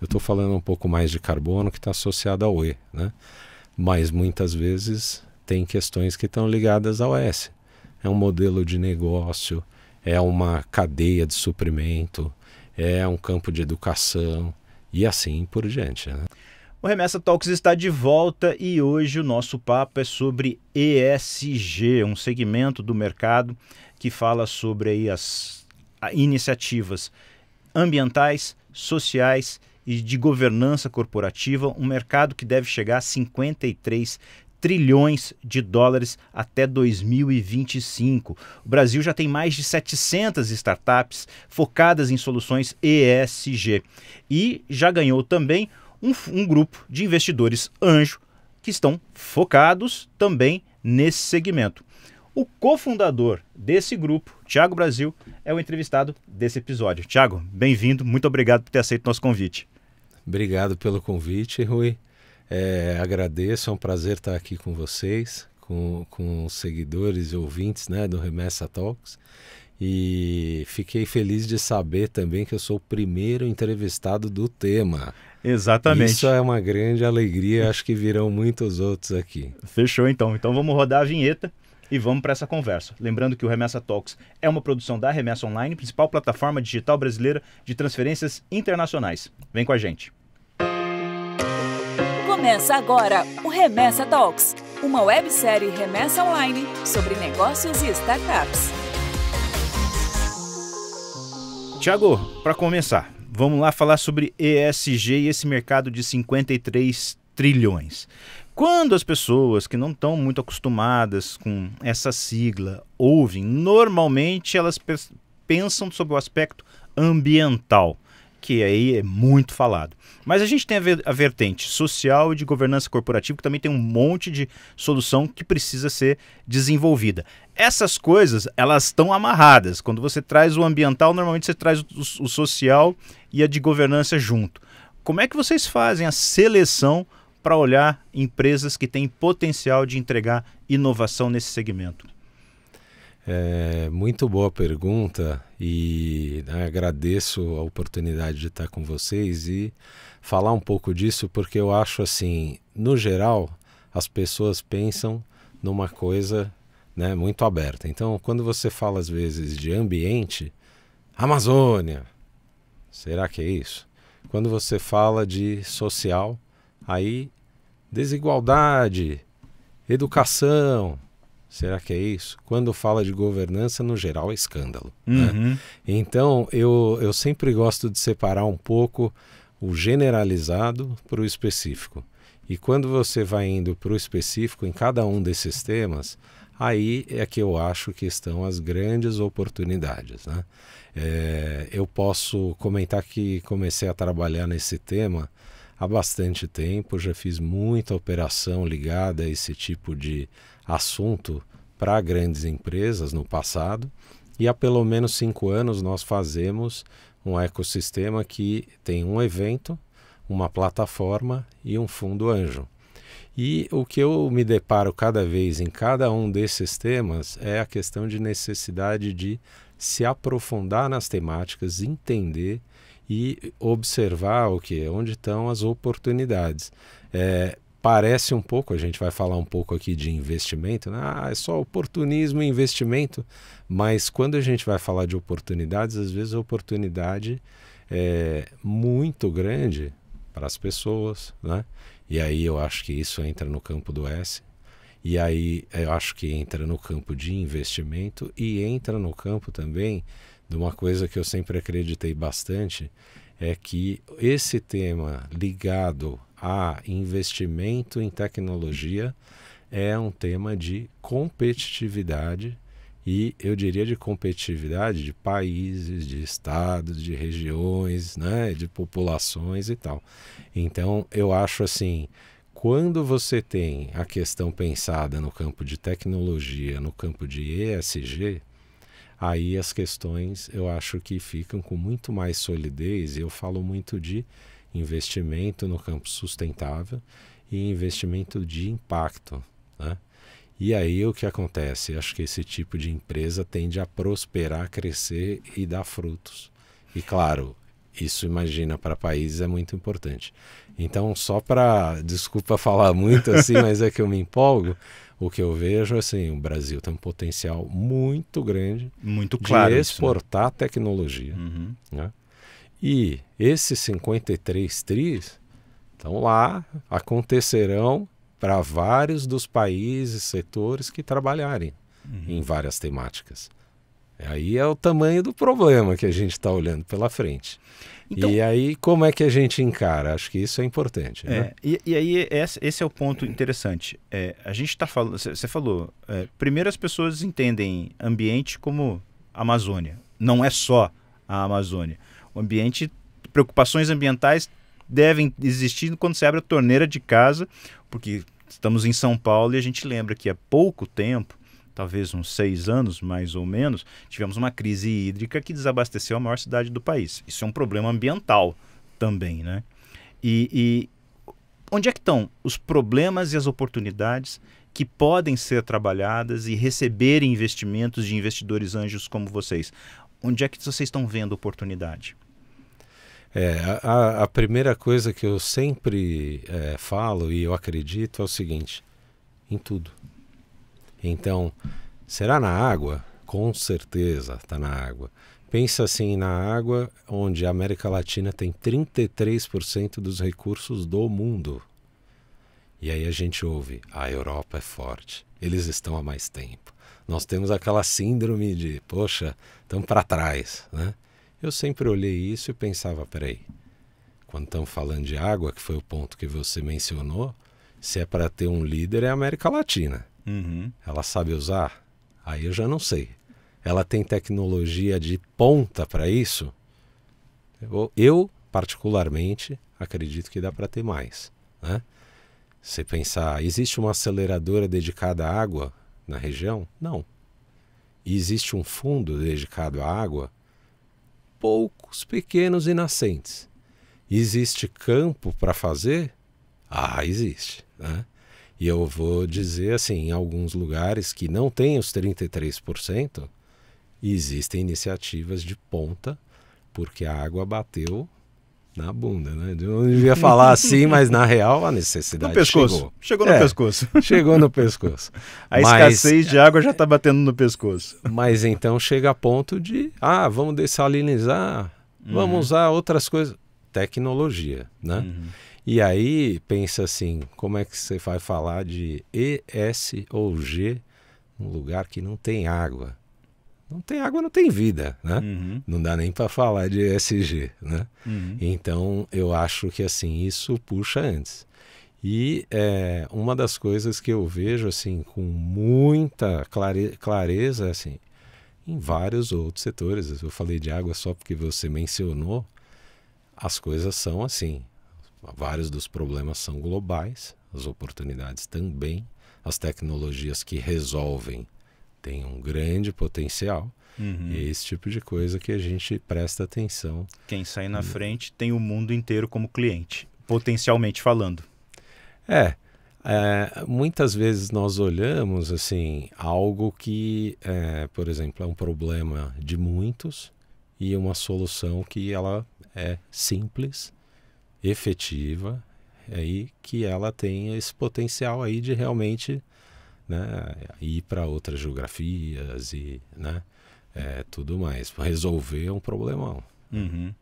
Eu estou falando um pouco mais de carbono que está associado ao E, né? Mas muitas vezes tem questões que estão ligadas ao S. É um modelo de negócio, é uma cadeia de suprimento, é um campo de educação e assim por diante, né? O Remessa Talks está de volta e hoje o nosso papo é sobre ESG, um segmento do mercado que fala sobre aí as iniciativas ambientais, sociais e de governança corporativa, um mercado que deve chegar a 53 trilhões de dólares até 2025. O Brasil já tem mais de 700 startups focadas em soluções ESG e já ganhou também um grupo de investidores anjo que estão focados também nesse segmento. O cofundador desse grupo, Thiago Brasil, é o entrevistado desse episódio. Thiago, bem-vindo, muito obrigado por ter aceito o nosso convite. Obrigado pelo convite, Rui. Agradeço, é um prazer estar aqui com vocês, com os seguidores e ouvintes, né, do Remessa Talks. E fiquei feliz de saber também que eu sou o primeiro entrevistado do tema. Exatamente. Isso é uma grande alegria, acho que virão muitos outros aqui. Fechou então. Então vamos rodar a vinheta e vamos para essa conversa. Lembrando que o Remessa Talks é uma produção da Remessa Online, principal plataforma digital brasileira de transferências internacionais. Vem com a gente. Começa agora o Remessa Talks, uma websérie Remessa Online sobre negócios e startups. Thiago, para começar, vamos lá falar sobre ESG e esse mercado de 53 trilhões. Quando as pessoas que não estão muito acostumadas com essa sigla ouvem, normalmente elas pensam sobre o aspecto ambiental, que aí é muito falado. Mas a gente tem a vertente social e de governança corporativa, que também tem um monte de solução que precisa ser desenvolvida. Essas coisas, elas estão amarradas. Quando você traz o ambiental, normalmente você traz o social e a de governança junto. Como é que vocês fazem a seleção para olhar empresas que têm potencial de entregar inovação nesse segmento? Muito boa pergunta e agradeço a oportunidade de estar com vocês e falar um pouco disso, porque eu acho assim, no geral, as pessoas pensam numa coisa, né, muito aberta. Então, quando você fala às vezes de ambiente, Amazônia, será que é isso? Quando você fala de social, aí desigualdade, educação, será que é isso? Quando fala de governança, no geral, é escândalo. Né? Então, eu sempre gosto de separar um pouco o generalizado para o específico. E quando você vai indo para o específico em cada um desses temas, aí é que eu acho que estão as grandes oportunidades. Né? Eu posso comentar que comecei a trabalhar nesse tema há bastante tempo, já fiz muita operação ligada a esse tipo de assunto para grandes empresas no passado e há pelo menos 5 anos nós fazemos um ecossistema que tem um evento, uma plataforma e um fundo anjo. E o que eu me deparo cada vez em cada um desses temas é a questão de necessidade de se aprofundar nas temáticas, entender e observar onde estão as oportunidades. Parece um pouco, a gente vai falar um pouco aqui de investimento, né? É só oportunismo e investimento, mas quando a gente vai falar de oportunidades, às vezes a oportunidade é muito grande para as pessoas, né? E aí eu acho que isso entra no campo do S, e aí eu acho que entra no campo de investimento e entra no campo também de uma coisa que eu sempre acreditei bastante, é que esse tema ligado a investimento em tecnologia é um tema de competitividade e eu diria de competitividade de países, de estados, de regiões, né, de populações e tal. Então eu acho assim, quando você tem a questão pensada no campo de tecnologia, no campo de ESG, aí as questões eu acho que ficam com muito mais solidez e eu falo muito de investimento no campo sustentável e investimento de impacto, né? E aí o que acontece? Acho que esse tipo de empresa tende a prosperar, crescer e dar frutos. E claro, Isso, imagina, para países é muito importante. Então, só para, desculpa falar muito assim, mas é que eu me empolgo, o que eu vejo, assim, o Brasil tem um potencial muito grande muito claro de isso, exportar tecnologia. Uhum. Né? E esses 53 tris estão lá, acontecerão para vários dos países, setores que trabalharem em várias temáticas. Aí é o tamanho do problema que a gente está olhando pela frente. Então, e aí, como é que a gente encara? Acho que isso é importante. Né? E aí, esse é o ponto interessante. A gente está falando, você falou, primeiro as pessoas entendem ambiente como Amazônia. Não é só a Amazônia. O ambiente, preocupações ambientais devem existir quando você abre a torneira de casa, porque estamos em São Paulo e a gente lembra que há pouco tempo, talvez uns 6 anos mais ou menos, tivemos uma crise hídrica que desabasteceu a maior cidade do país. Isso é um problema ambiental também, né? E onde é que estão os problemas e as oportunidades que podem ser trabalhadas e receberem investimentos de investidores anjos como vocês? Onde é que vocês estão vendo oportunidade? A primeira coisa que eu sempre falo e eu acredito é o seguinte, em tudo. Então, será na água? Com certeza está na água. Pensa assim na água, onde a América Latina tem 33% dos recursos do mundo. E aí a gente ouve, a Europa é forte, eles estão há mais tempo. Nós temos aquela síndrome de, poxa, estamos para trás, né? Eu sempre olhei isso e pensava, peraí, quando estamos falando de água, que foi o ponto que você mencionou, se é para ter um líder é a América Latina. Uhum. Ela sabe usar? Aí eu já não sei. Ela tem tecnologia de ponta para isso? Eu, particularmente, acredito que dá para ter mais. Né? Se pensar, existe uma aceleradora dedicada à água na região? Não. E existe um fundo dedicado à água? Poucos, pequenos e nascentes. Existe campo para fazer? Existe. Né? E eu vou dizer assim, em alguns lugares que não tem os 33%, existem iniciativas de ponta, porque a água bateu na bunda, né? Eu não devia falar assim, mas na real a necessidade chegou. Chegou no pescoço. Chegou no pescoço. Escassez de água já está batendo no pescoço. Mas então chega a ponto de, vamos dessalinizar, vamos usar outras coisas. Tecnologia, né? Uhum. E aí, pensa assim, como é que você vai falar de E, S ou G num lugar que não tem água? Não tem água, não tem vida, né? Uhum. Não dá nem para falar de ESG, né? Uhum. Então, eu acho que assim, isso puxa antes. E uma das coisas que eu vejo assim com muita clareza, assim, em vários outros setores. Eu falei de água só porque você mencionou, as coisas são assim. Vários dos problemas são globais, as oportunidades também, as tecnologias que resolvem têm um grande potencial. E é esse tipo de coisa que a gente presta atenção. Quem sai na frente tem o mundo inteiro como cliente, potencialmente falando. Muitas vezes nós olhamos assim, algo que, por exemplo, é um problema de muitos e uma solução que ela é simples, efetiva, aí que ela tem esse potencial aí de realmente, né, ir para outras geografias e, né, tudo mais, resolver um problemão. Uhum.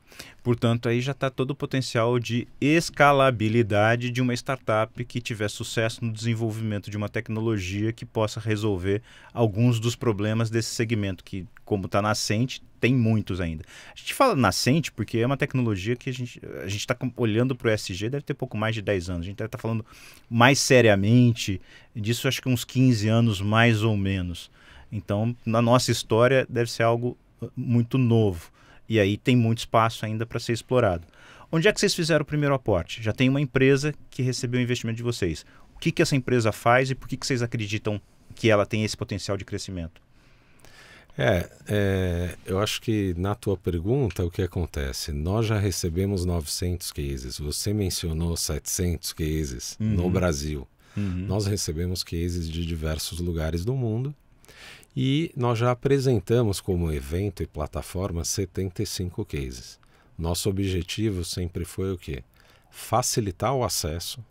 Portanto, aí já está todo o potencial de escalabilidade de uma startup que tiver sucesso no desenvolvimento de uma tecnologia que possa resolver alguns dos problemas desse segmento, que, como está nascente, tem muitos ainda. A gente fala nascente porque é uma tecnologia que a gente está olhando para o ESG, deve ter pouco mais de 10 anos. A gente deve estar falando mais seriamente disso, acho que uns 15 anos mais ou menos. Então, na nossa história, deve ser algo muito novo. E aí tem muito espaço ainda para ser explorado. Onde é que vocês fizeram o primeiro aporte? Já tem uma empresa que recebeu o investimento de vocês. O que essa empresa faz e por que vocês acreditam que ela tem esse potencial de crescimento? Eu acho que na tua pergunta o que acontece? Nós já recebemos 900 cases. Você mencionou 700 cases no Brasil. Nós recebemos cases de diversos lugares do mundo. E nós já apresentamos como evento e plataforma 75 cases. Nosso objetivo sempre foi o quê? Facilitar o acesso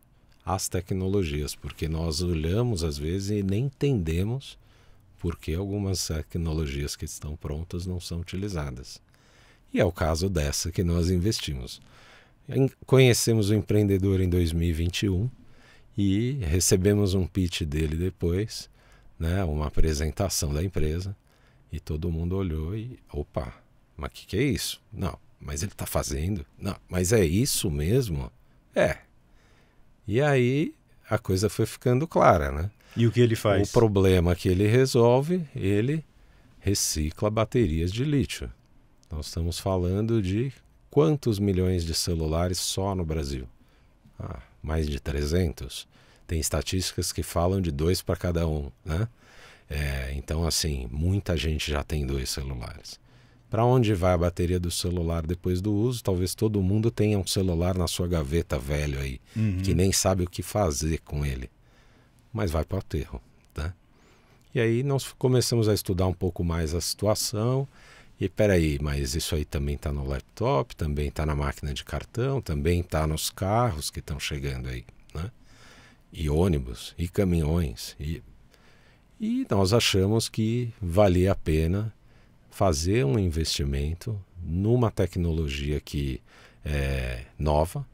às tecnologias, porque nós olhamos às vezes e nem entendemos por que algumas tecnologias que estão prontas não são utilizadas. E é o caso dessa que nós investimos. Conhecemos o empreendedor em 2021 e recebemos um pitch dele depois, né, uma apresentação da empresa, e todo mundo olhou e, opa, mas o que é isso? Não, mas ele está fazendo? Não, mas é isso mesmo? É. E aí a coisa foi ficando clara, né? E o que ele faz? O problema que ele resolve, ele recicla baterias de lítio. Nós estamos falando de quantos milhões de celulares só no Brasil? Mais de 300. Tem estatísticas que falam de 2 para cada um, né? Então, assim, muita gente já tem 2 celulares. Para onde vai a bateria do celular depois do uso? Talvez todo mundo tenha um celular na sua gaveta velho aí, que nem sabe o que fazer com ele. Mas vai para o aterro, né? E aí nós começamos a estudar um pouco mais a situação. E peraí, mas isso aí também está no laptop, também está na máquina de cartão, também está nos carros que estão chegando aí, né? E ônibus, e caminhões. E nós achamos que valia a pena fazer um investimento numa tecnologia que é nova,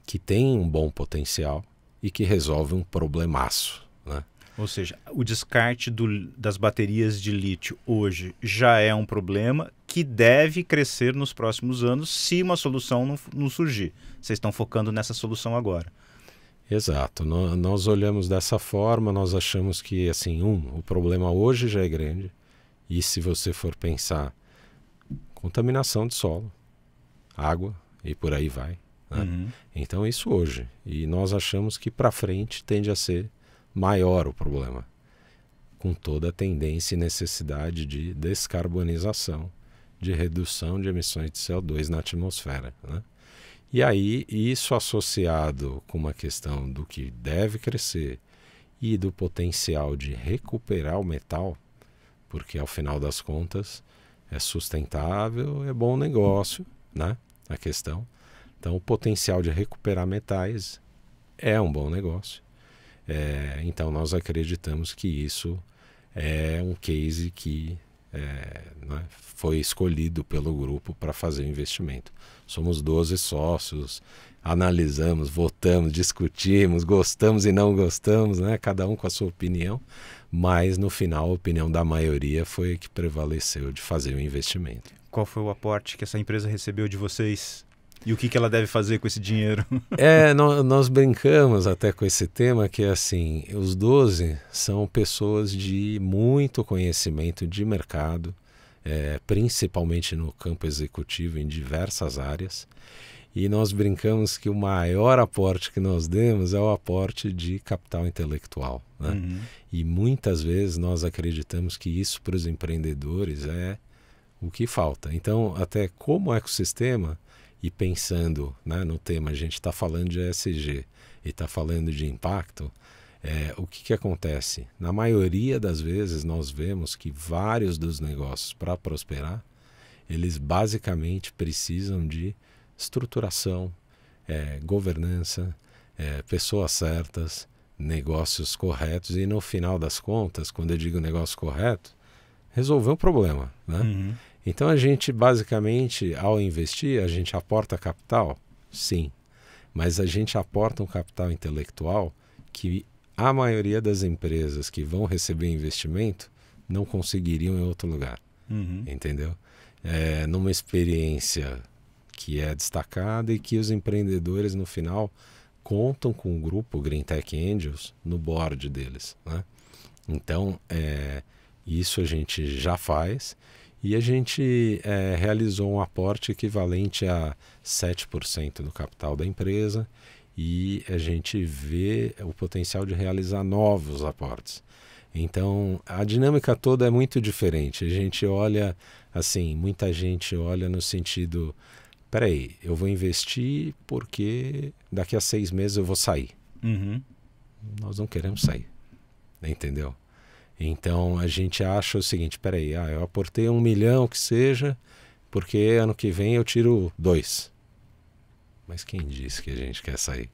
que tem um bom potencial e que resolve um problemaço, né? Ou seja, o descarte das baterias de lítio hoje já é um problema que deve crescer nos próximos anos se uma solução não surgir. Vocês estão focando nessa solução agora. Exato. Nós olhamos dessa forma, nós achamos que, assim, o problema hoje já é grande. E se você for pensar, contaminação de solo, água e por aí vai, né? Então isso hoje. E nós achamos que para frente tende a ser maior o problema, com toda a tendência e necessidade de descarbonização, de redução de emissões de CO2 na atmosfera, né? E aí, isso associado com uma questão do que deve crescer e do potencial de recuperar o metal, porque ao final das contas é sustentável, é bom negócio, né? A questão. Então, o potencial de recuperar metais é um bom negócio. Então, nós acreditamos que isso é um case que né, foi escolhido pelo grupo para fazer o investimento. Somos 12 sócios, analisamos, votamos, discutimos, gostamos e não gostamos, né? Cada um com a sua opinião, mas no final a opinião da maioria foi a que prevaleceu de fazer o investimento. Qual foi o aporte que essa empresa recebeu de vocês? E o que ela deve fazer com esse dinheiro? Nós brincamos até com esse tema que, assim, os 12 são pessoas de muito conhecimento de mercado, principalmente no campo executivo, em diversas áreas. E nós brincamos que o maior aporte que nós demos é o aporte de capital intelectual, né? E muitas vezes nós acreditamos que isso para os empreendedores é o que falta. Então, até como ecossistema, e pensando, né, no tema, a gente está falando de ESG e está falando de impacto, o que acontece? Na maioria das vezes nós vemos que vários dos negócios, para prosperar, eles basicamente precisam de estruturação, governança, pessoas certas, negócios corretos e no final das contas, quando eu digo negócio correto, resolver um problema, né? Então a gente basicamente, ao investir, a gente aporta capital? Sim, mas a gente aporta um capital intelectual que a maioria das empresas que vão receber investimento não conseguiriam em outro lugar, entendeu? Numa experiência que é destacada e que os empreendedores no final contam com o grupo Green Tech Angels no board deles, né? Então, isso a gente já faz. E a gente realizou um aporte equivalente a 7% do capital da empresa e a gente vê o potencial de realizar novos aportes. Então, a dinâmica toda é muito diferente. A gente olha, assim, muita gente olha no sentido, peraí, eu vou investir porque daqui a 6 meses eu vou sair. Nós não queremos sair, entendeu? Então a gente acha o seguinte, peraí, eu aportei 1 milhão que seja, porque ano que vem eu tiro 2. Mas quem disse que a gente quer sair?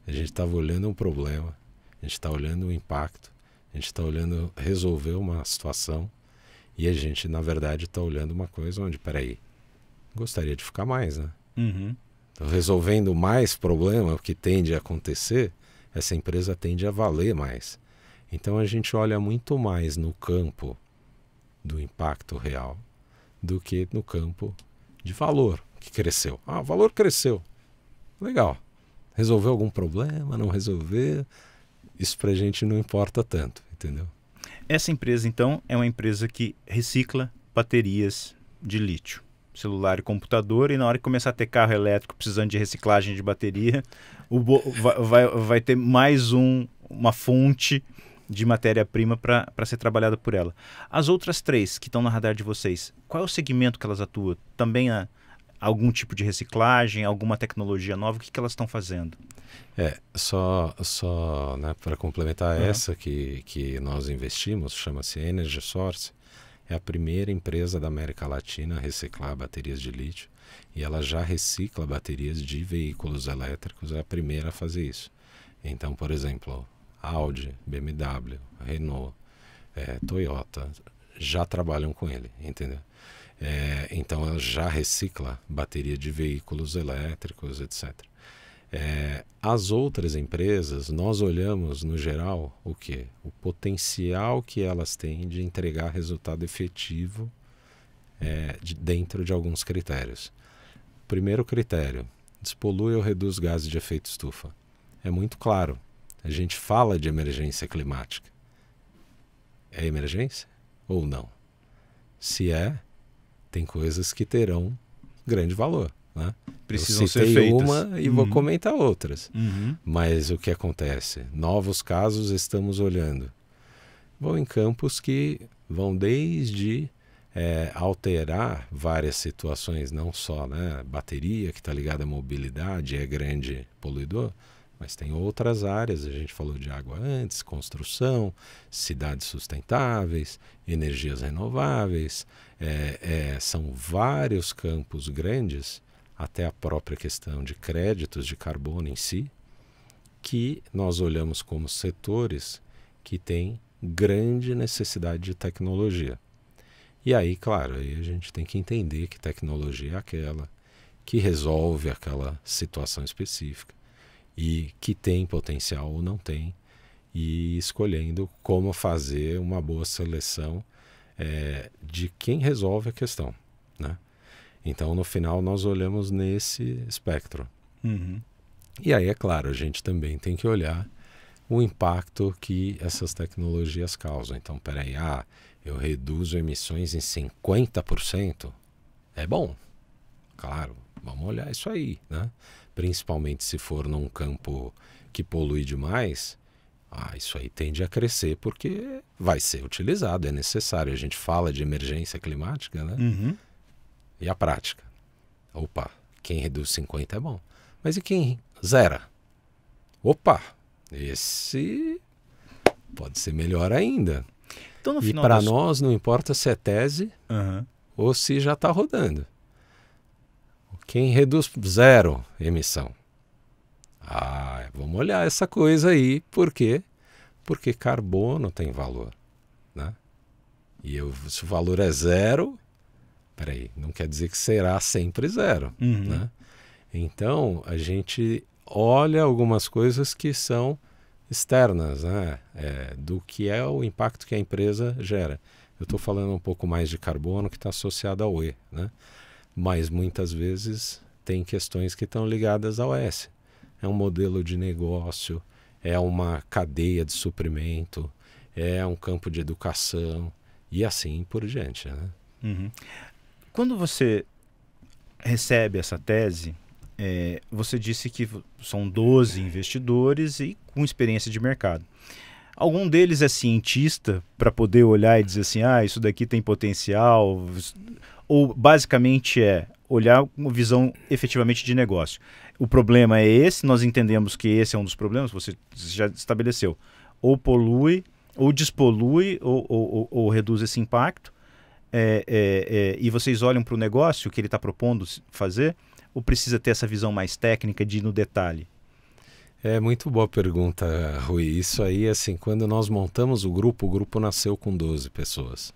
A gente estava olhando um problema, a gente está olhando o impacto, a gente está olhando resolver uma situação e a gente, na verdade, está olhando uma coisa onde, peraí, gostaria de ficar mais, né? Uhum. Então, resolvendo mais problema, o que tende a acontecer, essa empresa tende a valer mais. Então, a gente olha muito mais no campo do impacto real do que no campo de valor que cresceu. Ah, o valor cresceu. Legal. Resolveu algum problema? Não resolveu? Isso pra gente não importa tanto, entendeu? Essa empresa, então, é uma empresa que recicla baterias de lítio, celular e computador, e na hora que começar a ter carro elétrico precisando de reciclagem de bateria, vai ter mais uma fonte de matéria-prima para ser trabalhada por ela. As outras 3 que estão no radar de vocês, qual é o segmento que elas atuam? Também há algum tipo de reciclagem, alguma tecnologia nova? O que elas estão fazendo? Só né, para complementar essa que nós investimos, chama-se Energy Source, é a primeira empresa da América Latina a reciclar baterias de lítio, e ela já recicla baterias de veículos elétricos, é a primeira a fazer isso. Então, por exemplo, Audi, BMW, Renault, Toyota já trabalham com ele, entendeu? Então ela já recicla bateria de veículos elétricos, etc. As outras empresas, nós olhamos no geral o quê? O potencial que elas têm de entregar resultado efetivo dentro de alguns critérios. Primeiro critério, despolui ou reduz gases de efeito estufa. É muito claro, a gente fala de emergência climática. É emergência ou não? Se tem coisas que terão grande valor, né? Precisam ser feitas. Uma e vou comentar outras. Mas o que acontece? Novos casos estamos olhando. Vão em campos que vão desde alterar várias situações, não só, né, bateria que está ligada à mobilidade, é grande poluidor, mas tem outras áreas, a gente falou de água antes, construção, cidades sustentáveis, energias renováveis, são vários campos grandes, até a própria questão de créditos de carbono em si, que nós olhamos como setores que têm grande necessidade de tecnologia. E aí, claro, aí a gente tem que entender que tecnologia é aquela que resolve aquela situação específica e que tem potencial ou não tem, e escolhendo como fazer uma boa seleção de quem resolve a questão, né? Então, no final, nós olhamos nesse espectro. E aí, é claro, a gente também tem que olhar o impacto que essas tecnologias causam. Então, peraí, eu reduzo emissões em 50%, é bom. Claro, vamos olhar isso aí, né? Principalmente se for num campo que polui demais, isso aí tende a crescer porque vai ser utilizado, é necessário. A gente fala de emergência climática, né? E a prática? Opa, quem reduz 50 é bom. Mas e quem zera? Opa, esse pode ser melhor ainda. Então, no e final para nós não importa se é tese ou se já está rodando. Quem reduz 0 emissão? Vamos olhar essa coisa aí. Por quê? Porque carbono tem valor, né? E se o valor é 0, peraí, não quer dizer que será sempre 0, né? Então, a gente olha algumas coisas que são externas, né? Do que é o impacto que a empresa gera. Eu estou falando um pouco mais de carbono que está associado ao E, né? Mas muitas vezes tem questões que estão ligadas ao S. É um modelo de negócio, é uma cadeia de suprimento, é um campo de educação e assim por diante, né? Quando você recebe essa tese, você disse que são 12 investidores e com experiência de mercado. Algum deles é cientista para poder olhar e dizer assim, isso daqui tem potencial, ou basicamente olhar uma visão efetivamente de negócio. O problema é esse, nós entendemos que esse é um dos problemas, você já estabeleceu. Ou polui, ou despolui, ou reduz esse impacto. e vocês olham para o negócio que ele está propondo fazer, ou precisa ter essa visão mais técnica de ir no detalhe? É muito boa pergunta, Rui. Isso aí, assim, quando nós montamos o grupo nasceu com 12 pessoas.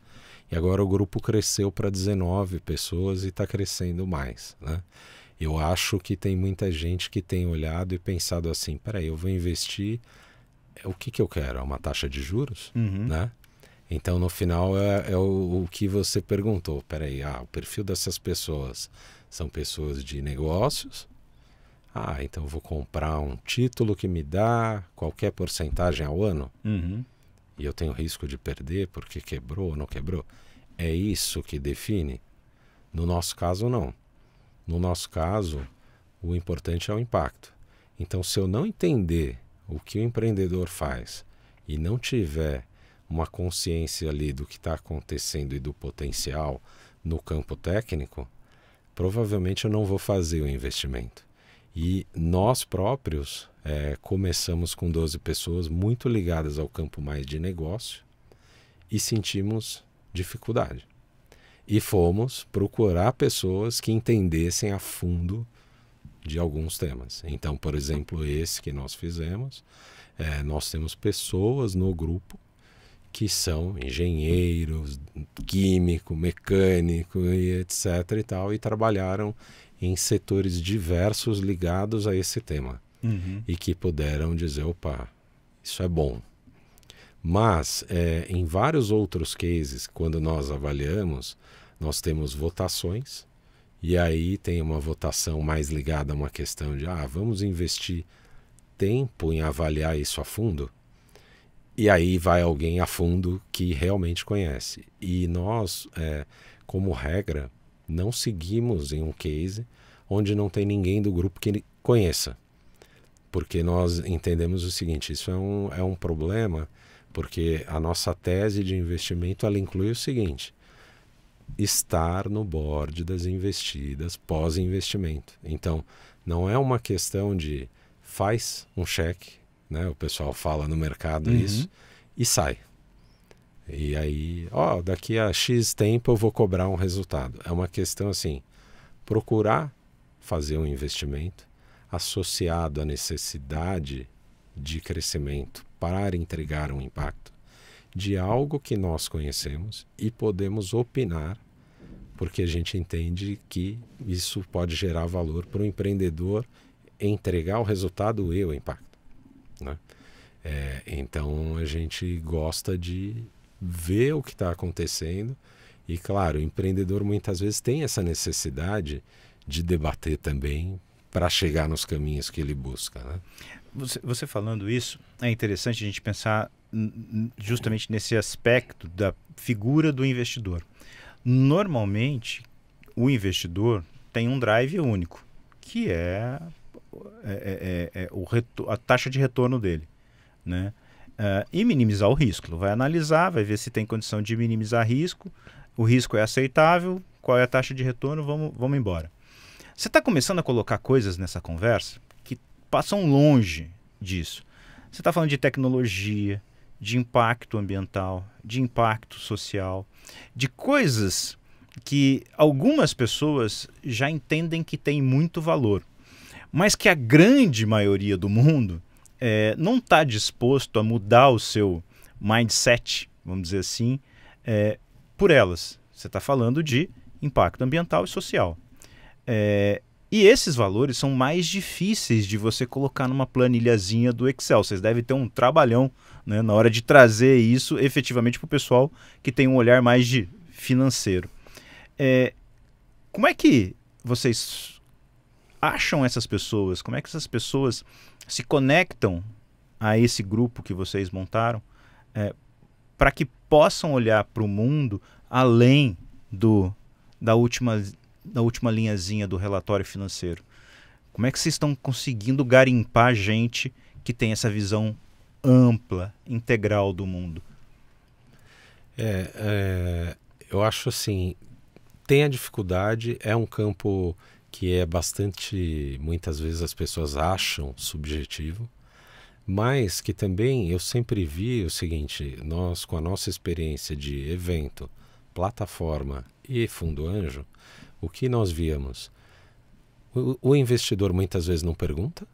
E agora o grupo cresceu para 19 pessoas e está crescendo mais, né? Eu acho que tem muita gente que tem olhado e pensado assim, peraí, eu vou investir, o que eu quero? É uma taxa de juros? Né? Então, no final, é o que você perguntou. Peraí, o perfil dessas pessoas são pessoas de negócios? Então eu vou comprar um título que me dá qualquer porcentagem ao ano? E eu tenho risco de perder porque quebrou ou não quebrou? É isso que define? No nosso caso, não. No nosso caso, o importante é o impacto. Então, se eu não entender o que o empreendedor faz e não tiver uma consciência ali do que está acontecendo e do potencial no campo técnico, provavelmente eu não vou fazer o investimento. E nós próprios começamos com 12 pessoas muito ligadas ao campo mais de negócio e sentimos dificuldade. E fomos procurar pessoas que entendessem a fundo de alguns temas. Então, por exemplo, esse que nós fizemos, nós temos pessoas no grupo que são engenheiros, químico, mecânico e etc. e tal, e trabalharam em setores diversos ligados a esse tema. E que puderam dizer, opa, isso é bom. Mas, em vários outros cases, quando nós avaliamos, nós temos votações, e aí tem uma votação mais ligada a uma questão de, vamos investir tempo em avaliar isso a fundo? E aí vai alguém a fundo que realmente conhece. E nós, como regra, não seguimos em um case onde não tem ninguém do grupo que ele conheça. Porque nós entendemos o seguinte, isso é um problema, porque a nossa tese de investimento ela inclui o seguinte, estar no board das investidas pós-investimento. Então, não é uma questão de faz um cheque, né? O pessoal fala no mercado isso, e sai. E aí, daqui a X tempo eu vou cobrar um resultado. É uma questão assim, procurar fazer um investimento associado à necessidade de crescimento para entregar um impacto de algo que nós conhecemos e podemos opinar, porque a gente entende que isso pode gerar valor para o empreendedor entregar o resultado e o impacto, né? Então a gente gosta de ver o que está acontecendo e, claro, o empreendedor muitas vezes tem essa necessidade de debater também para chegar nos caminhos que ele busca, né? Você falando isso, é interessante a gente pensar justamente nesse aspecto da figura do investidor. Normalmente, o investidor tem um drive único, que é a taxa de retorno dele, né? E minimizar o risco. Ele vai analisar, vai ver se tem condição de minimizar risco, o risco é aceitável, qual é a taxa de retorno, vamos embora. Você está começando a colocar coisas nessa conversa que passam longe disso. Você está falando de tecnologia, de impacto ambiental, de impacto social, de coisas que algumas pessoas já entendem que tem muito valor, mas que a grande maioria do mundo não está disposto a mudar o seu mindset, vamos dizer assim, por elas. Você está falando de impacto ambiental e social. E esses valores são mais difíceis de você colocar numa planilhazinha do Excel. Vocês devem ter um trabalhão, né, na hora de trazer isso efetivamente para o pessoal que tem um olhar mais de financeiro. Como é que vocês acham essas pessoas? Como é que essas pessoas se conectam a esse grupo que vocês montaram para que possam olhar para o mundo além da última linhazinha do relatório financeiro? Como é que vocês estão conseguindo garimpar gente que tem essa visão ampla, integral do mundo? Eu acho assim, tem a dificuldade, é um campo que é bastante, muitas vezes as pessoas acham subjetivo, mas que também eu sempre vi o seguinte, nós com a nossa experiência de evento, plataforma e fundo anjo, o que nós víamos? O investidor muitas vezes não pergunta,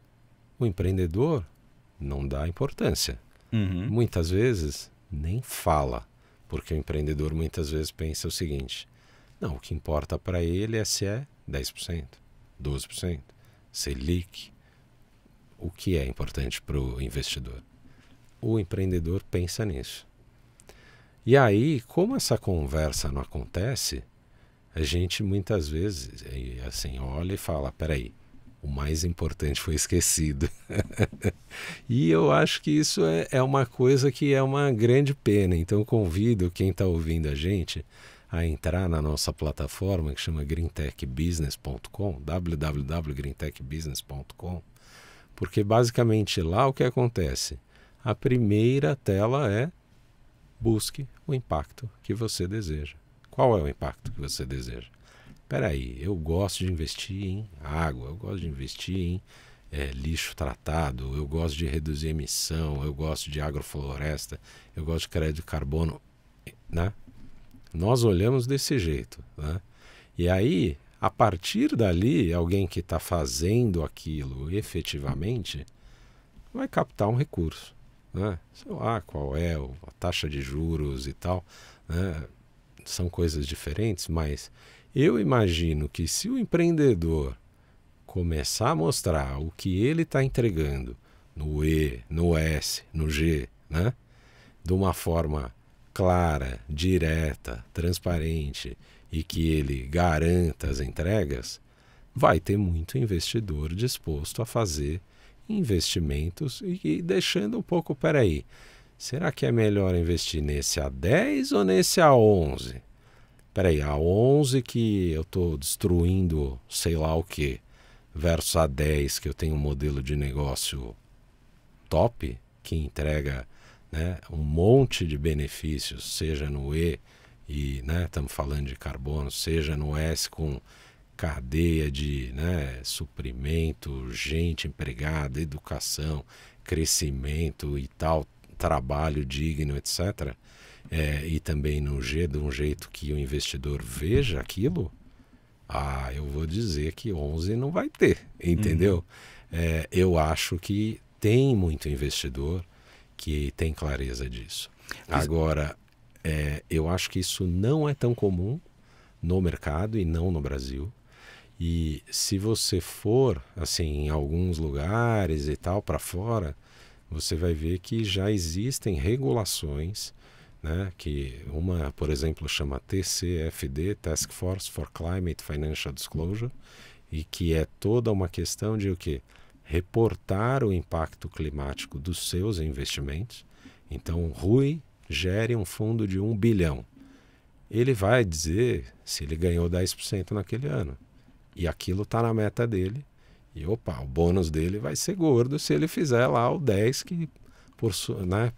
o empreendedor não dá importância. Muitas vezes nem fala, porque o empreendedor muitas vezes pensa o seguinte: não, o que importa para ele é se é 10%, 12%, Selic. O que é importante para o investidor? O empreendedor pensa nisso. E aí, como essa conversa não acontece, a gente muitas vezes assim, olha e fala, peraí, o mais importante foi esquecido. E eu acho que isso é uma coisa que é uma grande pena. Então eu convido quem está ouvindo a gente a entrar na nossa plataforma que chama greentechbusiness.com, www.greentechbusiness.com, porque basicamente lá o que acontece? A primeira tela é: busque o impacto que você deseja. Qual é o impacto que você deseja? Espera aí, eu gosto de investir em água, eu gosto de investir em lixo tratado, eu gosto de reduzir emissão, eu gosto de agrofloresta, eu gosto de crédito de carbono, né? Nós olhamos desse jeito, né? E aí, a partir dali, alguém que está fazendo aquilo efetivamente vai captar um recurso, né? Sei lá qual é a taxa de juros e tal, né? São coisas diferentes, mas eu imagino que se o empreendedor começar a mostrar o que ele está entregando no E, no S, no G, né? De uma forma clara, direta, transparente e que ele garanta as entregas, vai ter muito investidor disposto a fazer investimentos e deixando um pouco, peraí, será que é melhor investir nesse A10 ou nesse A11? Peraí, A11 que eu estou destruindo sei lá o que, versus A10 que eu tenho um modelo de negócio top, que entrega, né, um monte de benefícios, seja no E, e estamos falando de carbono, seja no S com cadeia de suprimento, gente empregada, educação, crescimento e tal, trabalho digno, etc. E também no G, de um jeito que o investidor veja aquilo, eu vou dizer que 11 não vai ter, entendeu? Eu acho que tem muito investidor que tem clareza disso. Agora, eu acho que isso não é tão comum no mercado e não no Brasil. E se você for assim em alguns lugares e tal para fora, você vai ver que já existem regulações, né, que uma, por exemplo, chama TCFD, Task Force for Climate Financial Disclosure, e que é toda uma questão de o quê? Reportar o impacto climático dos seus investimentos. Então, Rui gere um fundo de 1 bilhão. Ele vai dizer se ele ganhou 10% naquele ano. E aquilo está na meta dele. E o bônus dele vai ser gordo se ele fizer lá o 10, que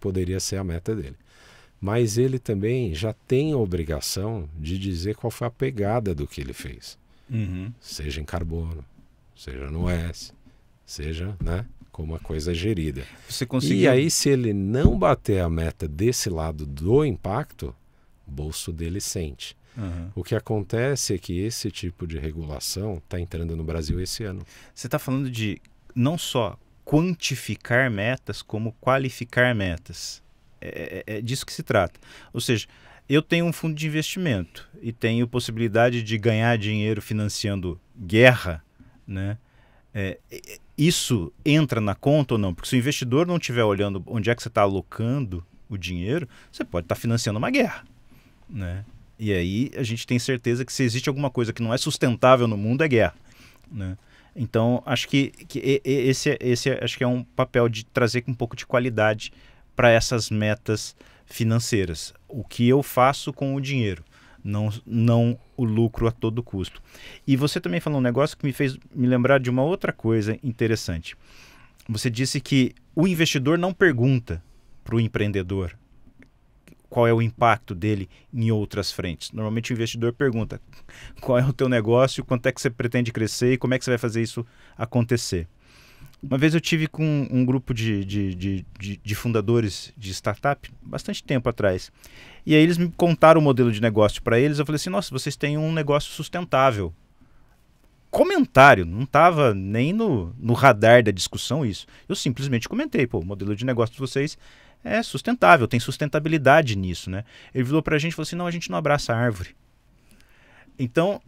poderia ser a meta dele. Mas ele também já tem a obrigação de dizer qual foi a pegada do que ele fez. Seja em carbono, seja no S, seja como a coisa é gerida. E aí, se ele não bater a meta desse lado do impacto, o bolso dele sente. O que acontece é que esse tipo de regulação está entrando no Brasil esse ano. Você está falando de não só quantificar metas, como qualificar metas. É disso que se trata. Ou seja, eu tenho um fundo de investimento e tenho possibilidade de ganhar dinheiro financiando guerra, né? Isso entra na conta ou não? Porque se o investidor não estiver olhando onde é que você está alocando o dinheiro, você pode estar financiando uma guerra, né? E aí a gente tem certeza que se existe alguma coisa que não é sustentável no mundo, é guerra, né? Então, acho que esse acho que é um papel de trazer um pouco de qualidade para essas metas financeiras. O que eu faço com o dinheiro, não o lucro a todo custo. E você também falou um negócio que me fez me lembrar de uma outra coisa interessante. Você disse que o investidor não pergunta para o empreendedor qual é o impacto dele em outras frentes. Normalmente o investidor pergunta qual é o teu negócio, quanto é que você pretende crescer e como é que você vai fazer isso acontecer. Uma vez eu tive com um grupo de fundadores de startup, bastante tempo atrás. E aí eles me contaram o modelo de negócio para eles. Eu falei assim, nossa, vocês têm um negócio sustentável. Comentário, não estava nem no radar da discussão isso. Eu simplesmente comentei, pô, o modelo de negócio de vocês é sustentável, tem sustentabilidade nisso, né? Ele virou para a gente e falou assim, não, a gente não abraça a árvore. Então,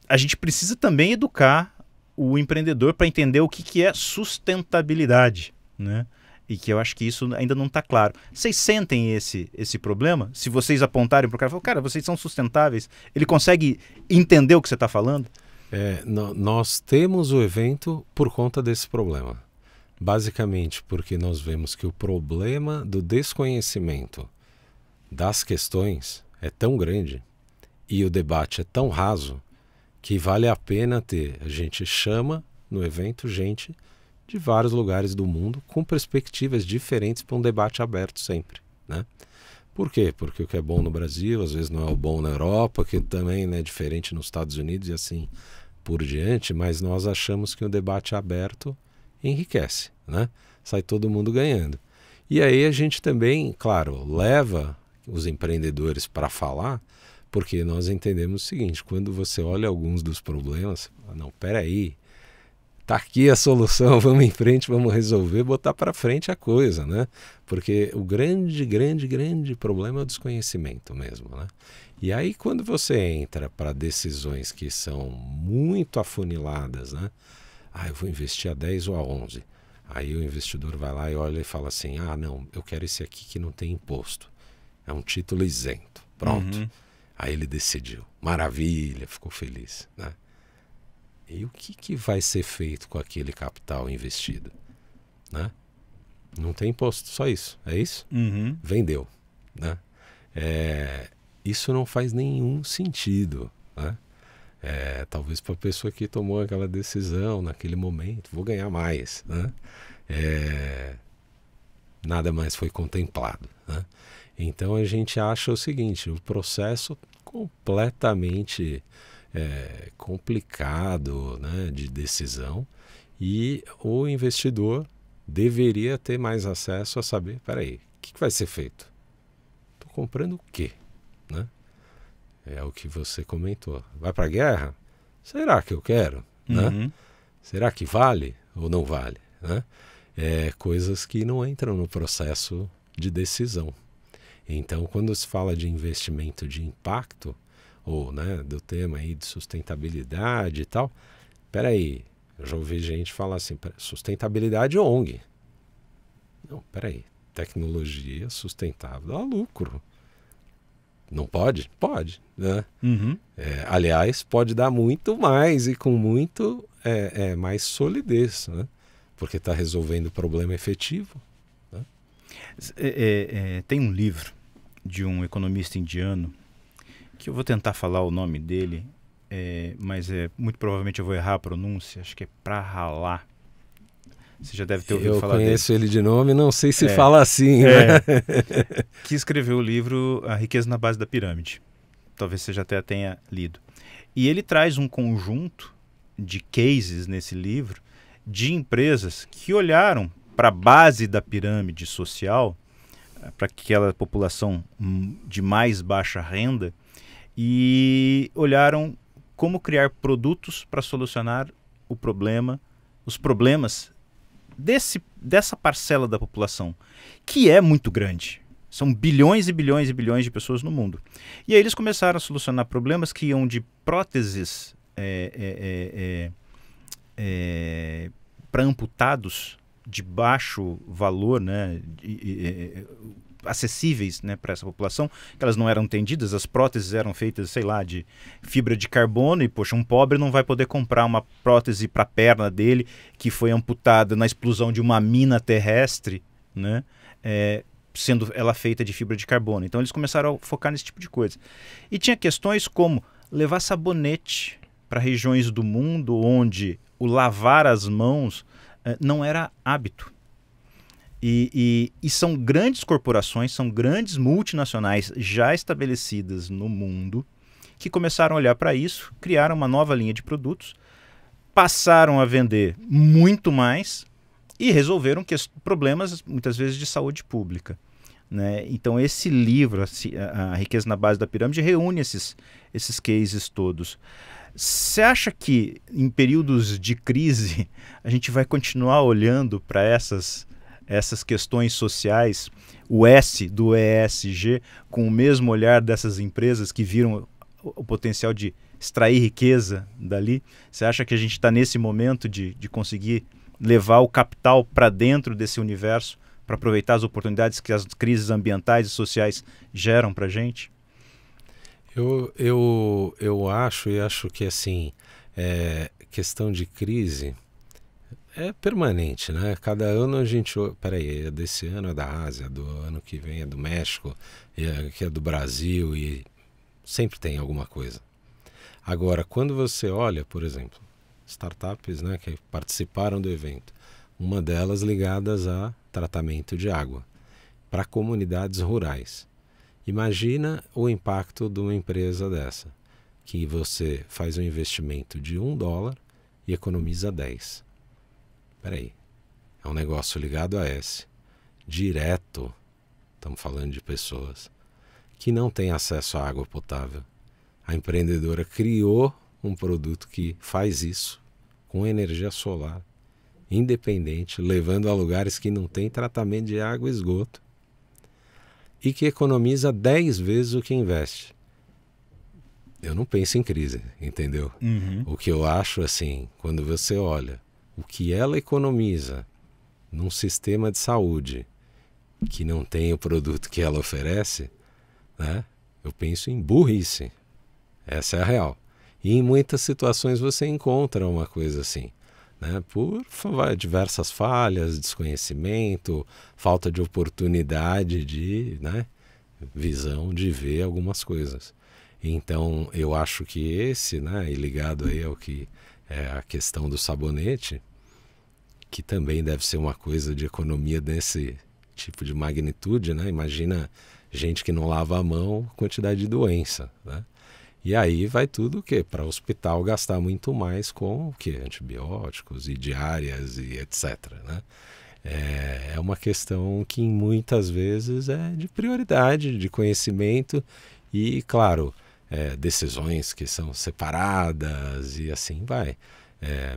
a gente precisa também educar o empreendedor para entender o que é sustentabilidade, né? E que eu acho que isso ainda não está claro. Vocês sentem esse problema? Se vocês apontarem para o cara e falarem, cara, vocês são sustentáveis, ele consegue entender o que você está falando? Nós temos o evento por conta desse problema. Basicamente porque nós vemos que o problema do desconhecimento das questões é tão grande e o debate é tão raso que vale a pena ter. A gente chama no evento gente de vários lugares do mundo com perspectivas diferentes para um debate aberto sempre, né? Por quê? Porque o que é bom no Brasil às vezes não é o bom na Europa, que também é diferente nos Estados Unidos e assim por diante, mas nós achamos que o debate aberto enriquece, né? Sai todo mundo ganhando. E aí a gente também, claro, leva os empreendedores para falar, porque nós entendemos o seguinte, quando você olha alguns dos problemas, não, peraí, tá aqui a solução, vamos em frente, vamos resolver, botar para frente a coisa, né? Porque o grande problema é o desconhecimento mesmo, né? E aí quando você entra para decisões que são muito afuniladas, né? Eu vou investir a 10 ou a 11. Aí o investidor vai lá e olha e fala assim, não, eu quero esse aqui que não tem imposto. É um título isento. Pronto. Uhum. Aí ele decidiu. Maravilha, ficou feliz, né? E o que vai ser feito com aquele capital investido, né? Não tem imposto, só isso. É isso? Uhum. Vendeu, né? Isso não faz nenhum sentido, né? Talvez para a pessoa que tomou aquela decisão naquele momento, vou ganhar mais, né? Nada mais foi contemplado, né? Então a gente acha o seguinte, o processo completamente complicado, né, de decisão, e o investidor deveria ter mais acesso a saber, peraí, o que vai ser feito? Estou comprando o quê? Né? É o que você comentou. Vai para a guerra? Será que eu quero? Uhum. Né? Será que vale ou não vale? Né? Coisas que não entram no processo de decisão. Então, quando se fala de investimento de impacto, ou, né, do tema aí de sustentabilidade e tal, peraí, eu já ouvi gente falar assim, sustentabilidade ONG. Não, peraí, tecnologia sustentável dá lucro. Não pode? Pode, né? Uhum. Aliás, pode dar muito mais e com muito mais solidez, né? Porque está resolvendo problema efetivo. Né? Tem um livro de um economista indiano, que eu vou tentar falar o nome dele, mas muito provavelmente eu vou errar a pronúncia, acho que é Prahalá. Você já deve ter ouvido falar dele. Eu conheço ele de nome, não sei se fala assim, né? Que escreveu o livro A Riqueza na Base da Pirâmide. Talvez você já até tenha lido. E ele traz um conjunto de cases nesse livro de empresas que olharam para a base da pirâmide social, para aquela população de mais baixa renda, e olharam como criar produtos para solucionar os problemas dessa parcela da população, que é muito grande. São bilhões e bilhões e bilhões de pessoas no mundo. E aí eles começaram a solucionar problemas que iam de próteses para amputados de baixo valor, né, acessíveis, né, para essa população, que elas não eram atendidas, as próteses eram feitas, sei lá, de fibra de carbono, e poxa, um pobre não vai poder comprar uma prótese para a perna dele que foi amputada na explosão de uma mina terrestre, né, sendo ela feita de fibra de carbono. Então eles começaram a focar nesse tipo de coisa. E tinha questões como levar sabonete para regiões do mundo onde o lavar as mãos não era hábito. E são grandes corporações, são grandes multinacionais já estabelecidas no mundo que começaram a olhar para isso, criaram uma nova linha de produtos, passaram a vender muito mais, e resolveram problemas, muitas vezes, de saúde pública. Né? Então, esse livro, A Riqueza na Base da Pirâmide, reúne esses cases todos. Você acha que, em períodos de crise, a gente vai continuar olhando para essas questões sociais, o S do ESG, com o mesmo olhar dessas empresas que viram o potencial de extrair riqueza dali? Você acha que a gente está nesse momento de conseguir levar o capital para dentro desse universo para aproveitar as oportunidades que as crises ambientais e sociais geram para a gente? Eu acho que assim, questão de crise é permanente, né? Cada ano a gente... Peraí, desse ano é da Ásia, do ano que vem é do México, que é do Brasil, e sempre tem alguma coisa. Agora, quando você olha, por exemplo, startups, né, que participaram do evento, uma delas ligadas a tratamento de água para comunidades rurais. Imagina o impacto de uma empresa dessa, que você faz um investimento de $1 e economiza 10. Peraí, é um negócio ligado a esse, direto, estamos falando de pessoas que não têm acesso à água potável. A empreendedora criou um produto que faz isso com energia solar, independente, levando a lugares que não tem tratamento de água e esgoto, e que economiza 10 vezes o que investe. Eu não penso em crise, entendeu? Uhum. O que eu acho, assim, quando você olha o que ela economiza num sistema de saúde que não tem o produto que ela oferece, né? Eu penso em burrice. Essa é a real. E em muitas situações você encontra uma coisa assim, né? Por diversas falhas, desconhecimento, falta de oportunidade de, né, visão de ver algumas coisas. Então eu acho que esse, né, e ligado aí ao que é a questão do sabonete, que também deve ser uma coisa de economia desse tipo de magnitude, né? Imagina gente que não lava a mão, quantidade de doença, né? E aí vai tudo o quê? Para o hospital gastar muito mais com o quê? Antibióticos e diárias e etc. Né? É uma questão que muitas vezes é de prioridade, de conhecimento e, claro, decisões que são separadas e assim vai.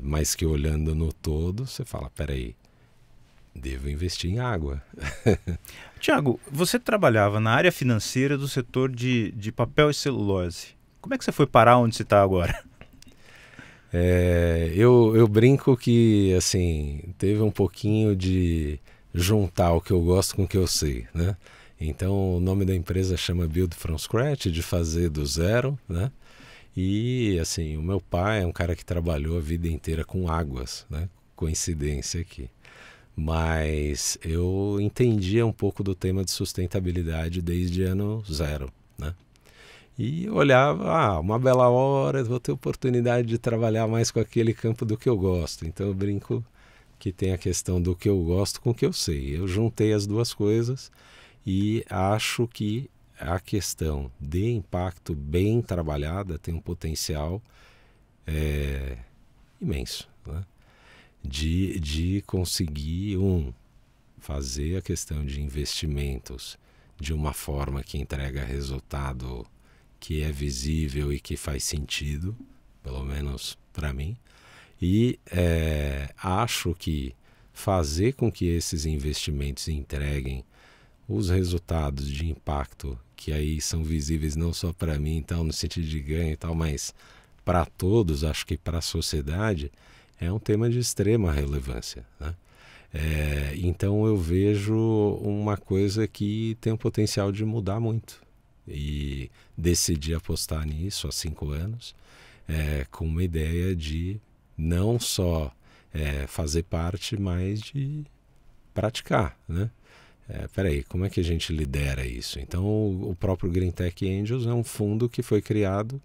Mas que olhando no todo, você fala, peraí, devo investir em água. Tiago, você trabalhava na área financeira do setor de papel e celulose. Como é que você foi parar onde você está agora? Eu brinco que assim, teve um pouquinho de juntar o que eu gosto com o que eu sei, né? Então o nome da empresa chama Build from Scratch, de fazer do zero, né? E assim, o meu pai é um cara que trabalhou a vida inteira com águas, né? Coincidência aqui. Mas eu entendia um pouco do tema de sustentabilidade desde ano zero, né? E eu olhava, uma bela hora, vou ter oportunidade de trabalhar mais com aquele campo do que eu gosto. Então eu brinco que tem a questão do que eu gosto com o que eu sei. Eu juntei as duas coisas e acho que a questão de impacto bem trabalhada tem um potencial imenso, né? De conseguir fazer a questão de investimentos de uma forma que entrega resultado que é visível e que faz sentido, pelo menos para mim. E acho que fazer com que esses investimentos entreguem os resultados de impacto, que aí são visíveis não só para mim, então, no sentido de ganho e tal, mas para todos, acho que para a sociedade, é um tema de extrema relevância, né? Então eu vejo uma coisa que tem o potencial de mudar muito. E decidi apostar nisso há 5 anos, com uma ideia de não só fazer parte, mas de praticar, né? Peraí, como é que a gente lidera isso? Então o próprio Green Tech Angels é um fundo que foi criado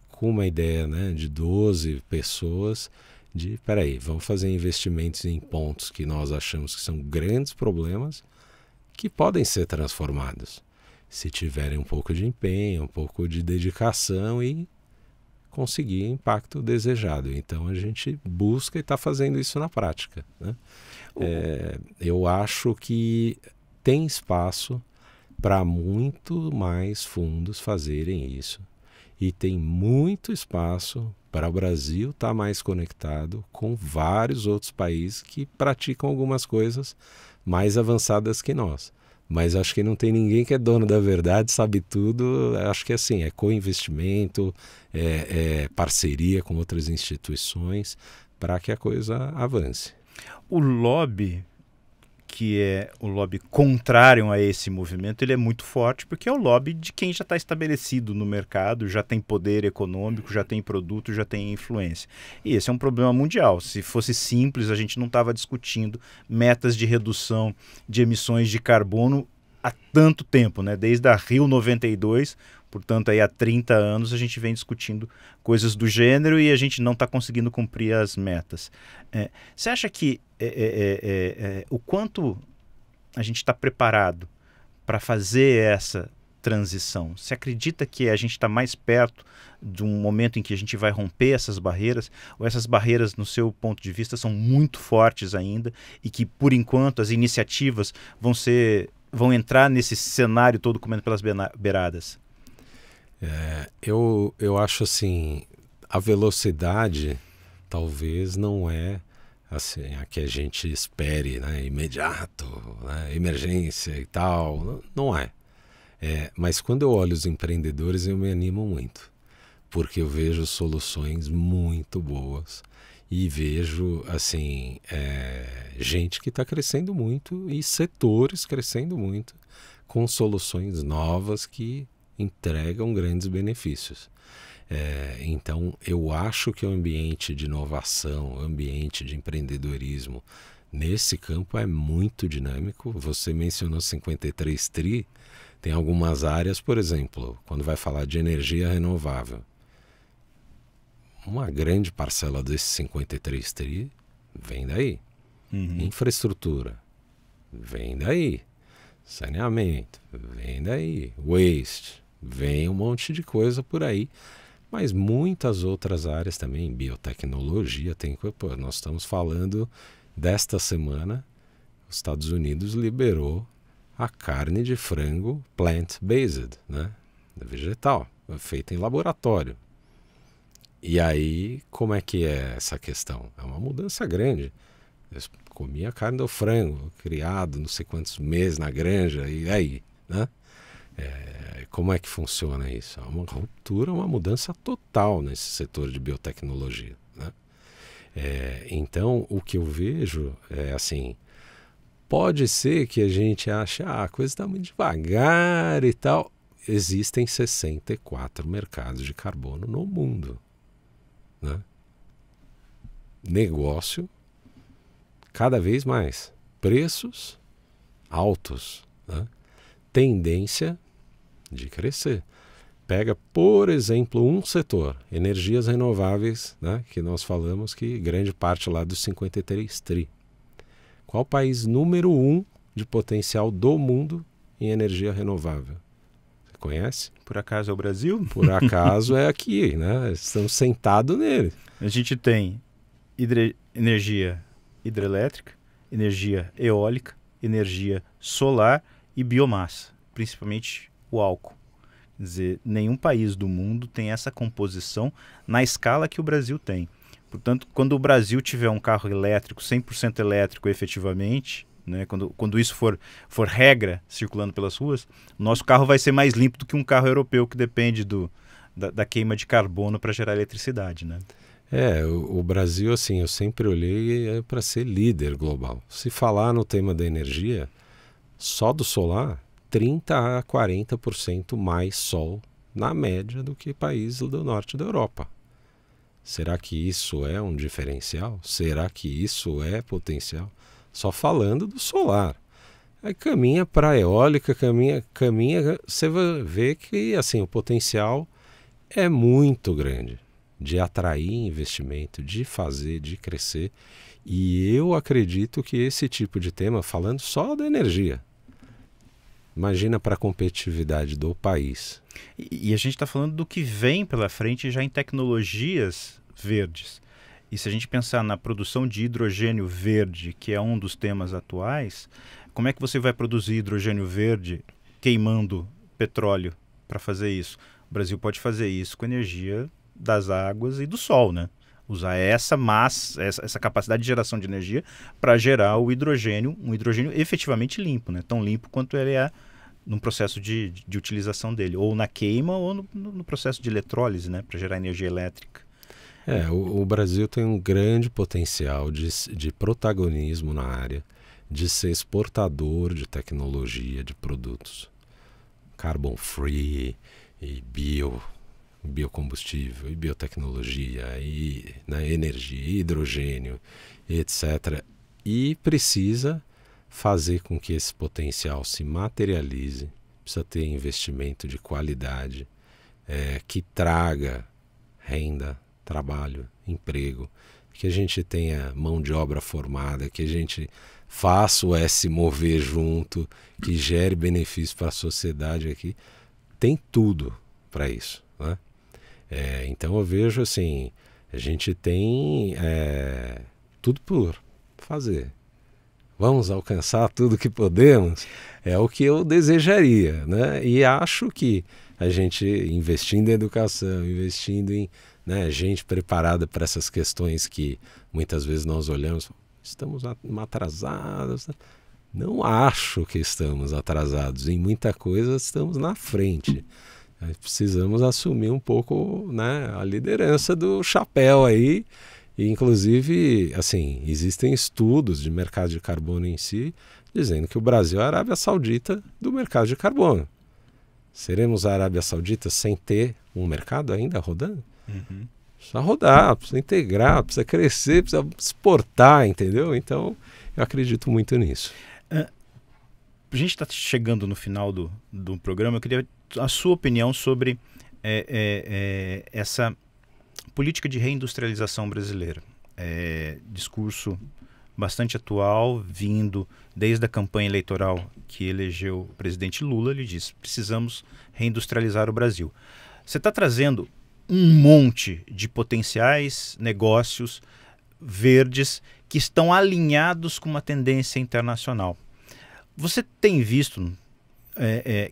com uma ideia, né, de 12 pessoas, peraí, vamos fazer investimentos em pontos que nós achamos que são grandes problemas que podem ser transformados se tiverem um pouco de empenho, um pouco de dedicação e conseguir impacto desejado. Então a gente busca e está fazendo isso na prática, né? Eu acho que tem espaço para muito mais fundos fazerem isso. E tem muito espaço para o Brasil estar mais conectado com vários outros países que praticam algumas coisas mais avançadas que nós. Mas acho que não tem ninguém que é dono da verdade, sabe tudo. Acho que assim, é co-investimento, é parceria com outras instituições para que a coisa avance. O lobby, que é o lobby contrário a esse movimento, ele é muito forte porque é o lobby de quem já está estabelecido no mercado, já tem poder econômico, já tem produto, já tem influência. E esse é um problema mundial. Se fosse simples, a gente não estava discutindo metas de redução de emissões de carbono há tanto tempo, né? Desde a Rio 92, portanto, aí há 30 anos a gente vem discutindo coisas do gênero e a gente não está conseguindo cumprir as metas. Você acha que o quanto a gente está preparado para fazer essa transição? Você acredita que a gente está mais perto de um momento em que a gente vai romper essas barreiras? Ou essas barreiras, no seu ponto de vista, são muito fortes ainda e que, por enquanto, as iniciativas vão entrar nesse cenário todo comendo pelas beiradas? Eu acho assim, a velocidade talvez não é assim, a que a gente espere, né? Imediato, né? Emergência e tal, não é. Mas quando eu olho os empreendedores eu me animo muito, porque eu vejo soluções muito boas e vejo assim, gente que está crescendo muito e setores crescendo muito com soluções novas que entregam grandes benefícios. Então eu acho que o ambiente de inovação, o ambiente de empreendedorismo nesse campo é muito dinâmico. Você mencionou 53 TRI, tem algumas áreas, por exemplo, quando vai falar de energia renovável, uma grande parcela desses 53 TRI vem daí. Infraestrutura vem daí, saneamento vem daí, waste, vem um monte de coisa por aí, mas muitas outras áreas também, biotecnologia, nós estamos falando desta semana, os Estados Unidos liberou a carne de frango plant-based, né? Vegetal, feita em laboratório. E aí, como é que é essa questão? É uma mudança grande. Eu comia carne do frango, criado não sei quantos meses na granja, e aí, né? Como é que funciona isso? É uma ruptura, uma mudança total nesse setor de biotecnologia, né? Então, o que eu vejo é assim, pode ser que a gente ache, a coisa está muito devagar e tal. Existem 64 mercados de carbono no mundo, né? Negócio cada vez mais, preços altos, né? Tendência de crescer. Pega, por exemplo, um setor, energias renováveis, né? Que nós falamos que grande parte lá dos 53 TRI. Qual o país número 1 de potencial do mundo em energia renovável? Você conhece? Por acaso é o Brasil? Por acaso é aqui, né? Estamos sentados nele. A gente tem energia hidrelétrica, energia eólica, energia solar e biomassa, principalmente o álcool. Quer dizer, nenhum país do mundo tem essa composição na escala que o Brasil tem. Portanto, quando o Brasil tiver um carro elétrico, 100% elétrico efetivamente, né, quando isso for regra circulando pelas ruas, o nosso carro vai ser mais limpo do que um carro europeu que depende da queima de carbono para gerar eletricidade, né? O Brasil, assim, eu sempre olhei para ser líder global. Se falar no tema da energia, só do solar, 30% a 40% mais sol na média do que países do norte da Europa. Será que isso é um diferencial? Será que isso é potencial? Só falando do solar. Aí caminha para a eólica, caminha, você vai ver que assim, o potencial é muito grande de atrair investimento, de fazer, de crescer. E eu acredito que esse tipo de tema, falando só da energia, Imagina para a competitividade do país. E a gente está falando do que vem pela frente já em tecnologias verdes. E se a gente pensar na produção de hidrogênio verde, que é um dos temas atuais, como é que você vai produzir hidrogênio verde queimando petróleo para fazer isso? O Brasil pode fazer isso com energia das águas e do sol, né? Usar essa capacidade de geração de energia para gerar o hidrogênio, um hidrogênio efetivamente limpo, né? Tão limpo quanto ele é no processo de utilização dele, ou na queima ou no processo de eletrólise, né? Para gerar energia elétrica. O Brasil tem um grande potencial de protagonismo na área, de ser exportador de tecnologia, de produtos carbon free e biocombustível, e biotecnologia, e energia, e hidrogênio, etc. E precisa fazer com que esse potencial se materialize, precisa ter investimento de qualidade, que traga renda, trabalho, emprego, que a gente tenha mão de obra formada, que a gente faça o S mover junto, que gere benefício para a sociedade aqui. Tem tudo para isso, né? Então eu vejo assim, a gente tem tudo por fazer. Vamos alcançar tudo que podemos? É o que eu desejaria, né? E acho que a gente investindo em educação, investindo em gente preparada para essas questões que muitas vezes nós olhamos, estamos atrasados. Não acho que estamos atrasados. Em muita coisa estamos na frente. Precisamos assumir um pouco, a liderança do chapéu aí. E, inclusive, assim, existem estudos de mercado de carbono em si, dizendo que o Brasil é a Arábia Saudita do mercado de carbono. Seremos a Arábia Saudita sem ter um mercado ainda rodando? Uhum. Precisa rodar, precisa integrar, precisa crescer, precisa exportar, entendeu? Então, eu acredito muito nisso. A gente está chegando no final do programa. Eu queria a sua opinião sobre essa política de reindustrialização brasileira. Discurso bastante atual, vindo desde a campanha eleitoral que elegeu o presidente Lula. Ele diz: precisamos reindustrializar o Brasil. Você está trazendo um monte de potenciais negócios verdes que estão alinhados com uma tendência internacional. Você tem visto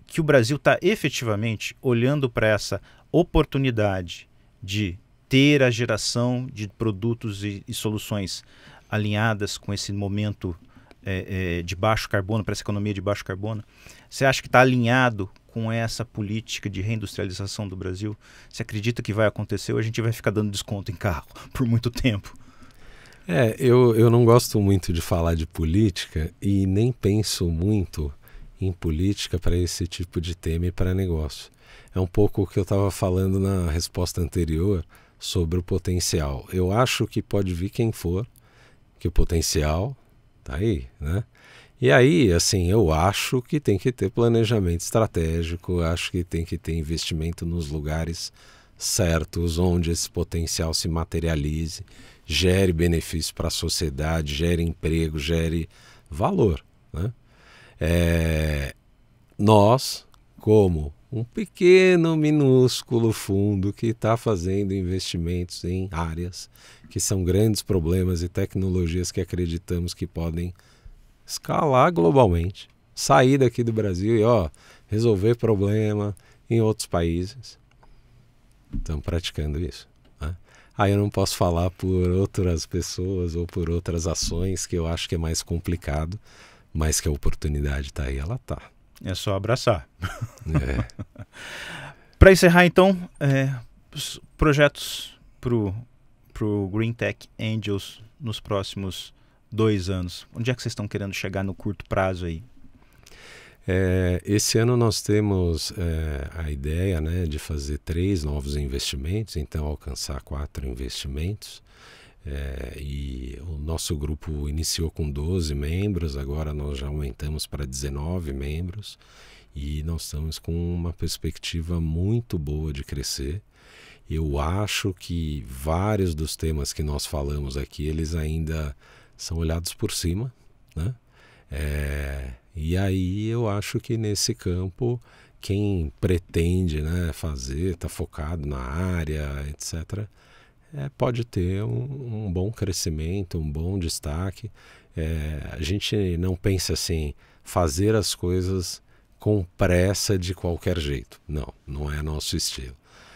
que o Brasil está efetivamente olhando para essa oportunidade de ter a geração de produtos e soluções alinhadas com esse momento de baixo carbono, para essa economia de baixo carbono? Você acha que está alinhado com essa política de reindustrialização do Brasil? Você acredita que vai acontecer ou a gente vai ficar dando desconto em carro por muito tempo? Eu não gosto muito de falar de política e nem penso muito em política para esse tipo de tema e para negócio. É um pouco o que eu estava falando na resposta anterior sobre o potencial. Eu acho que pode vir quem for, que o potencial está aí, né? E aí, assim, eu acho que tem que ter planejamento estratégico, acho que tem que ter investimento nos lugares certos, onde esse potencial se materialize, gere benefício para a sociedade, gere emprego, gere valor, né? Nós, como um pequeno, minúsculo fundo que está fazendo investimentos em áreas que são grandes problemas e tecnologias que acreditamos que podem escalar globalmente, sair daqui do Brasil e resolver problema em outros países. Estamos praticando isso, né? Aí eu não posso falar por outras pessoas ou por outras ações que eu acho que é mais complicado, mas que a oportunidade está aí, ela está. É só abraçar. Para encerrar, então, os projetos para o Green Tech Angels nos próximos 2 anos. Onde é que vocês estão querendo chegar no curto prazo aí? Esse ano nós temos a ideia, de fazer 3 novos investimentos, então alcançar 4 investimentos. E o nosso grupo iniciou com 12 membros, agora nós já aumentamos para 19 membros e nós estamos com uma perspectiva muito boa de crescer. Eu acho que vários dos temas que nós falamos aqui, eles ainda são olhados por cima, né? E aí eu acho que nesse campo, quem pretende, né, fazer, está focado na área, etc., pode ter um bom crescimento, um bom destaque. A gente não pensa assim, fazer as coisas com pressa de qualquer jeito. Não, não é nosso estilo.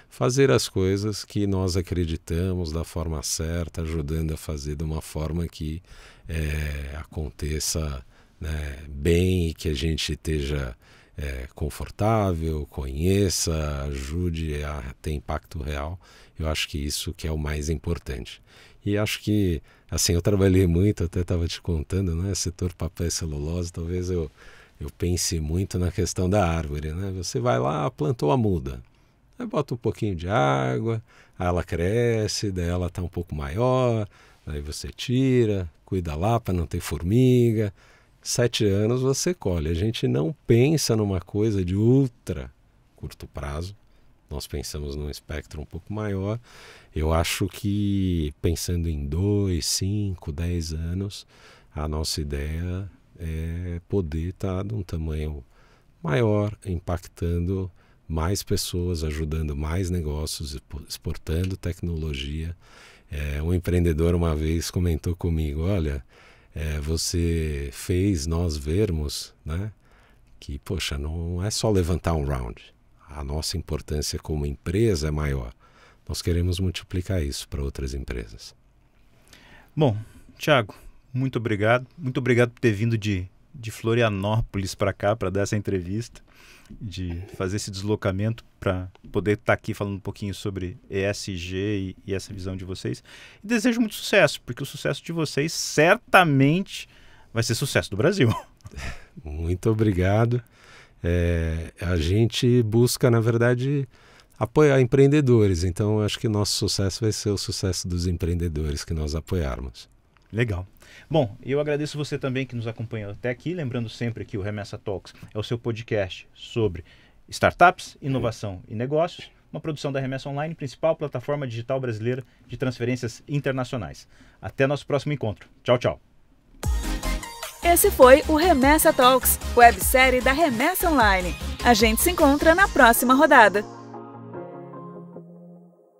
Fazer as coisas que nós acreditamos da forma certa, ajudando a fazer de uma forma que aconteça, né, bem e que a gente esteja confortável, conheça, ajude a ter impacto real. Eu acho que isso que é o mais importante. E acho que, assim, eu trabalhei muito, até estava te contando, né, setor papel e celulose, talvez eu pense muito na questão da árvore, né? Você vai lá, plantou a muda. Aí bota um pouquinho de água, aí ela cresce, daí ela está um pouco maior, aí você tira, cuida lá para não ter formiga. 7 anos você colhe. A gente não pensa numa coisa de ultra curto prazo, nós pensamos num espectro um pouco maior. Eu acho que pensando em 2, 5, 10 anos, a nossa ideia é poder estar de um tamanho maior, impactando mais pessoas, ajudando mais negócios, exportando tecnologia. Um empreendedor uma vez comentou comigo, olha, você fez nós vermos, né, que, poxa, não é só levantar um round. A nossa importância como empresa é maior. Nós queremos multiplicar isso para outras empresas. Bom, Thiago, muito obrigado. Muito obrigado por ter vindo de Florianópolis para cá, para dar essa entrevista, de fazer esse deslocamento para poder estar aqui falando um pouquinho sobre ESG e essa visão de vocês. E desejo muito sucesso, porque o sucesso de vocês certamente vai ser sucesso do Brasil. Muito obrigado. A gente busca, na verdade, apoiar empreendedores. Então, acho que o nosso sucesso vai ser o sucesso dos empreendedores que nós apoiarmos. Legal. Bom, eu agradeço você também que nos acompanhou até aqui. Lembrando sempre que o Remessa Talks é o seu podcast sobre startups, inovação e negócios. Uma produção da Remessa Online, principal plataforma digital brasileira de transferências internacionais. Até nosso próximo encontro. Tchau, tchau. Esse foi o Remessa Talks, websérie da Remessa Online. A gente se encontra na próxima rodada.